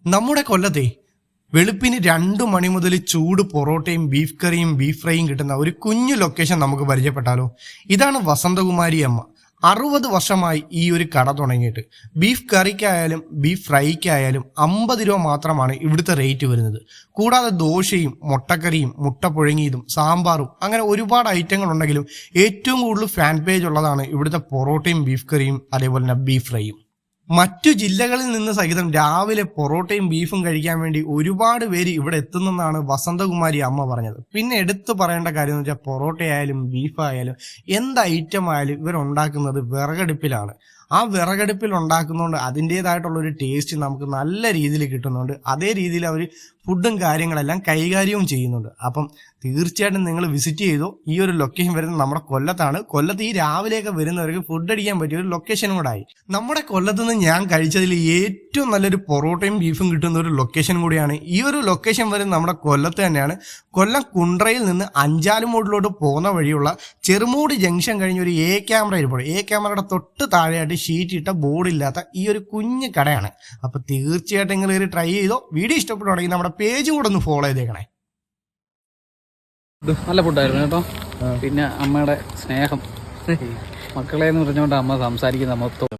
നമ്മുടെ കൊല്ലത്തെ വെളുപ്പിന് 2 മണി മുതൽ ചൂട് പൊറോട്ടയും ബീഫ് കറിയും ബീഫ് ഫ്രൈയും കിട്ടുന്ന ഒരു കുഞ്ഞു ലൊക്കേഷൻ നമുക്ക് പരിചയപ്പെട്ടാലോ. ഇതാണ് വസന്തകുമാരി അമ്മ. 60 വർഷമായി ഈ ഒരു കട തുടങ്ങിയിട്ട്. ബീഫ് കറിക്കായാലും ബീഫ് ഫ്രൈക്കായാലും 50 രൂപ മാത്രമാണ് ഇവിടുത്തെ റേറ്റ് വരുന്നത്. കൂടാതെ ദോശയും മുട്ടക്കറിയും മുട്ട പുഴുങ്ങിയതും സാമ്പാറും അങ്ങനെ ഒരുപാട് ഐറ്റങ്ങൾ ഉണ്ടെങ്കിലും ഏറ്റവും കൂടുതൽ ഫാൻ പേജ് ഉള്ളതാണ് ഇവിടുത്തെ പൊറോട്ടയും ബീഫ് കറിയും അതേപോലെ തന്നെ ബീഫ് ഫ്രൈയും. മറ്റു ജില്ലകളിൽ നിന്ന് സഹിതം രാവിലെ പൊറോട്ടയും ബീഫും കഴിക്കാൻ വേണ്ടി ഒരുപാട് പേര് ഇവിടെ എത്തുന്നെന്നാണ് വസന്തകുമാരി അമ്മ പറഞ്ഞത്. പിന്നെ എടുത്തു പറയേണ്ട കാര്യം എന്ന് വെച്ചാൽ പൊറോട്ടയായാലും ബീഫായാലും എന്ത് ഐറ്റം ആയാലും ഇവരുണ്ടാക്കുന്നത് വിറകടുപ്പിലാണ്. ആ വിറകടുപ്പിൽ ഉണ്ടാക്കുന്നതുകൊണ്ട് അതിൻ്റേതായിട്ടുള്ള ഒരു ടേസ്റ്റ് നമുക്ക് നല്ല രീതിയിൽ കിട്ടുന്നുണ്ട്. അതേ രീതിയിൽ അവർ ഫുഡും കാര്യങ്ങളെല്ലാം കൈകാര്യവും ചെയ്യുന്നുണ്ട്. അപ്പം തീർച്ചയായിട്ടും നിങ്ങൾ വിസിറ്റ് ചെയ്തോ. ഈ ഒരു ലൊക്കേഷൻ വരുന്നത് നമ്മുടെ കൊല്ലത്താണ്. കൊല്ലത്ത് ഈ രാവിലെയൊക്കെ വരുന്നവർക്ക് ഫുഡ് അടിക്കാൻ പറ്റിയ ഒരു ലൊക്കേഷനും കൂടെ ആയി. നമ്മുടെ കൊല്ലത്ത് നിന്ന് ഞാൻ കഴിച്ചതിൽ ഏറ്റവും നല്ലൊരു പൊറോട്ടയും ബീഫും കിട്ടുന്ന ഒരു ലൊക്കേഷൻ കൂടിയാണ്. ഈ ഒരു ലൊക്കേഷൻ വരുന്നത് നമ്മുടെ കൊല്ലത്ത് തന്നെയാണ്. കൊല്ലം കുണ്ട്രയിൽ നിന്ന് അഞ്ചാലുമൂടിലോട്ട് പോകുന്ന വഴിയുള്ള ചെറുമൂടി ജംഗ്ഷൻ കഴിഞ്ഞ് ഒരു എ ക്യാമറ ഇരിപ്പുണ്ട്. എ ക്യാമറയുടെ തൊട്ട് താഴെയായിട്ട് ഷീറ്റ് ഇട്ട ബോർഡില്ലാത്ത ഈ ഒരു കുഞ്ഞു കടയാണ്. അപ്പോൾ തീർച്ചയായിട്ടും നിങ്ങൾ ഇത് ട്രൈ ചെയ്തോ. വീഡിയോ ഇഷ്ടപ്പെടുവാണെങ്കിൽ നമ്മുടെ പേജും കൂടെ ഒന്ന് ഫോളോ ചെയ്തേക്കണേ. നല്ല ഫുഡായിരുന്നു കേട്ടോ. പിന്നെ അമ്മയുടെ സ്നേഹം, മക്കളെ എന്ന് പറഞ്ഞുകൊണ്ട് അമ്മ സംസാരിക്കുന്ന മൊത്തം